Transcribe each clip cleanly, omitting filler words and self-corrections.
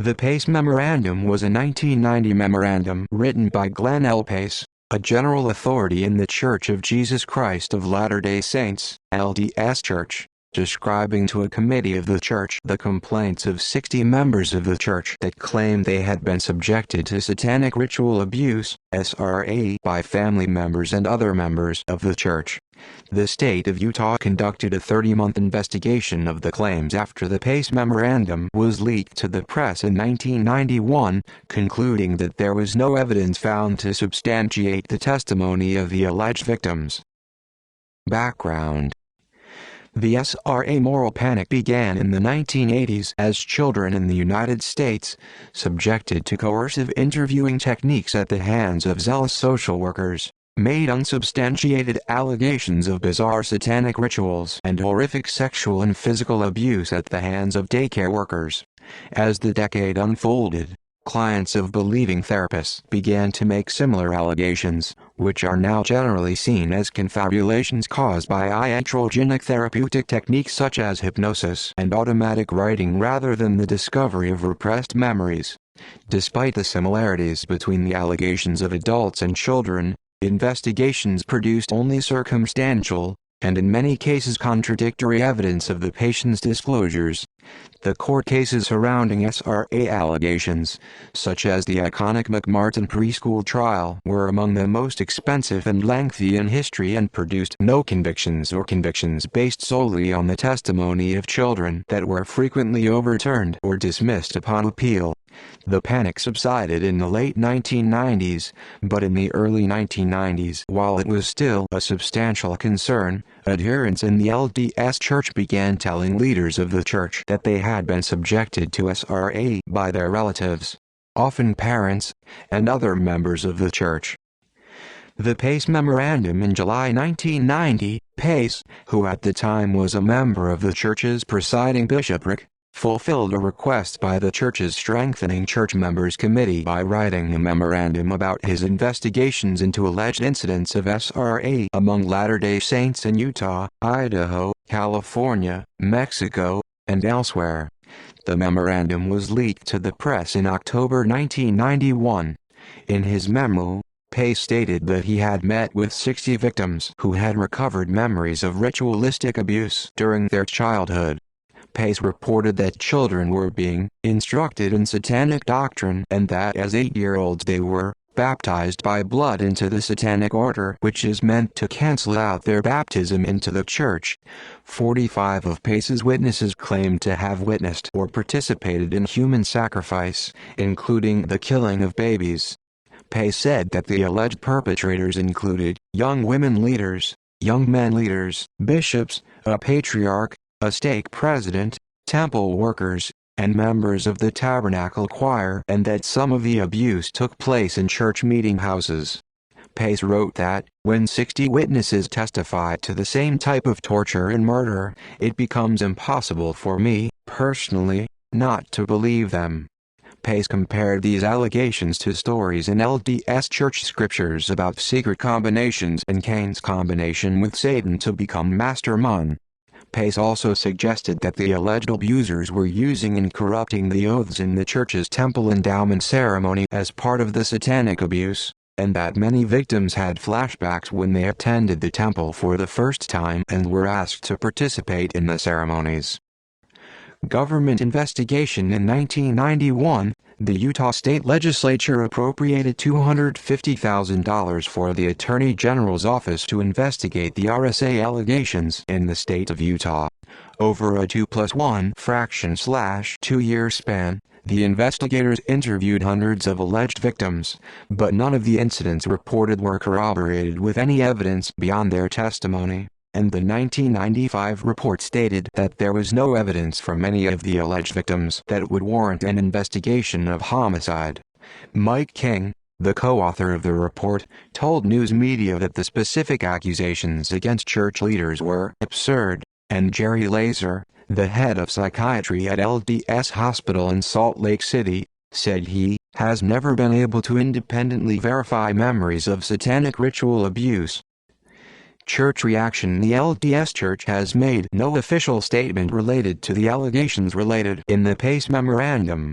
The Pace Memorandum was a 1990 memorandum written by Glenn L. Pace, a general authority in the Church of Jesus Christ of Latter-day Saints (LDS Church), describing to a committee of the church the complaints of 60 members of the church that claimed they had been subjected to satanic ritual abuse (SRA) by family members and other members of the church. The state of Utah conducted a 30-month investigation of the claims after the Pace Memorandum was leaked to the press in 1991, concluding that there was no evidence found to substantiate the testimony of the alleged victims. Background: the SRA moral panic began in the 1980s as children in the United States, subjected to coercive interviewing techniques at the hands of zealous social workers, made unsubstantiated allegations of bizarre satanic rituals and horrific sexual and physical abuse at the hands of daycare workers. As the decade unfolded, clients of believing therapists began to make similar allegations, which are now generally seen as confabulations caused by iatrogenic therapeutic techniques such as hypnosis and automatic writing rather than the discovery of repressed memories. Despite the similarities between the allegations of adults and children, investigations produced only circumstantial, and in many cases contradictory evidence of the patient's disclosures. The court cases surrounding SRA allegations, such as the iconic McMartin preschool trial, were among the most expensive and lengthy in history and produced no convictions or convictions based solely on the testimony of children that were frequently overturned or dismissed upon appeal. The panic subsided in the late 1990s, but in the early 1990s, while it was still a substantial concern, adherents in the LDS Church began telling leaders of the church that they had been subjected to SRA by their relatives, often parents, and other members of the church. The Pace Memorandum in July 1990, Pace, who at the time was a member of the church's presiding bishopric, fulfilled a request by the church's Strengthening Church Members Committee by writing a memorandum about his investigations into alleged incidents of SRA among Latter-day Saints in Utah, Idaho, California, Mexico, and elsewhere. The memorandum was leaked to the press in October 1991. In his memo, Pace stated that he had met with 60 victims who had recovered memories of ritualistic abuse during their childhood. Pace reported that children were being instructed in satanic doctrine and that as 8-year-olds they were baptized by blood into the satanic order, which is meant to cancel out their baptism into the church. 45 of Pace's witnesses claimed to have witnessed or participated in human sacrifice, including the killing of babies. Pace said that the alleged perpetrators included young women leaders, young men leaders, bishops, a patriarch, a stake president, temple workers, and members of the tabernacle choir, and that some of the abuse took place in church meeting houses. Pace wrote that, when 60 witnesses testify to the same type of torture and murder, it becomes impossible for me, personally, not to believe them. Pace compared these allegations to stories in LDS Church scriptures about secret combinations and Cain's combination with Satan to become Master Mun. Pace also suggested that the alleged abusers were using and corrupting the oaths in the church's temple endowment ceremony as part of the satanic abuse, and that many victims had flashbacks when they attended the temple for the first time and were asked to participate in the ceremonies. Government investigation in 1991, the Utah State Legislature appropriated $250,000 for the Attorney General's office to investigate the RSA allegations in the state of Utah. Over a 2+1/2-year span, the investigators interviewed hundreds of alleged victims, but none of the incidents reported were corroborated with any evidence beyond their testimony, and the 1995 report stated that there was no evidence from any of the alleged victims that would warrant an investigation of homicide. Mike King, the co-author of the report, told news media that the specific accusations against church leaders were absurd, and Jerry Laser, the head of psychiatry at LDS Hospital in Salt Lake City, said he has never been able to independently verify memories of satanic ritual abuse. Church reaction: the LDS Church has made no official statement related to the allegations related in the Pace Memorandum.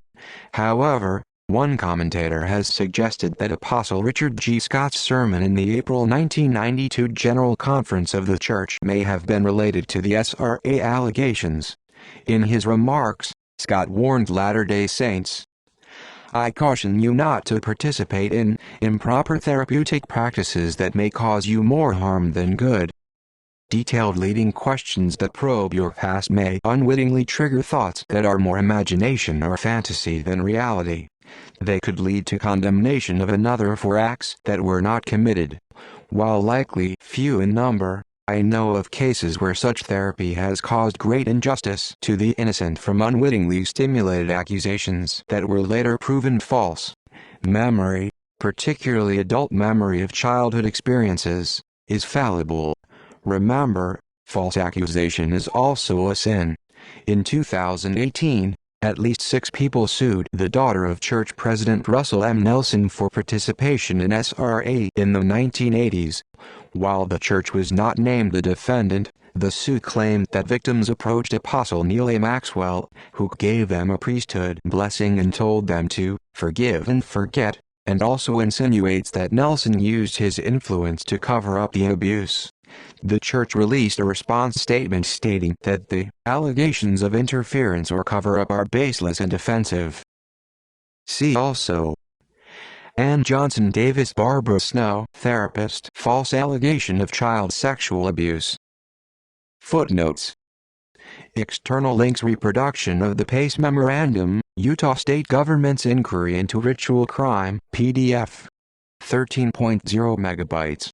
However, one commentator has suggested that Apostle Richard G. Scott's sermon in the April 1992 General Conference of the Church may have been related to the SRA allegations. In his remarks, Scott warned Latter-day Saints, "I caution you not to participate in improper therapeutic practices that may cause you more harm than good." Detailed leading questions that probe your past may unwittingly trigger thoughts that are more imagination or fantasy than reality. They could lead to condemnation of another for acts that were not committed. While likely few in number, I know of cases where such therapy has caused great injustice to the innocent from unwittingly stimulated accusations that were later proven false. Memory, particularly adult memory of childhood experiences, is fallible. Remember, false accusation is also a sin. In 2018, at least 6 people sued the daughter of church president Russell M. Nelson for participation in SRA in the 1980s. While the church was not named the defendant, the suit claimed that victims approached Apostle Neal A. Maxwell, who gave them a priesthood blessing and told them to forgive and forget, and also insinuates that Nelson used his influence to cover up the abuse. The church released a response statement stating that the allegations of interference or cover-up are baseless and offensive. See also: Ann Johnson Davis, Barbara Snow, therapist, false allegation of child sexual abuse. Footnotes. External links: reproduction of the Pace Memorandum, Utah State Government's Inquiry into Ritual Crime, PDF. 13.0 megabytes.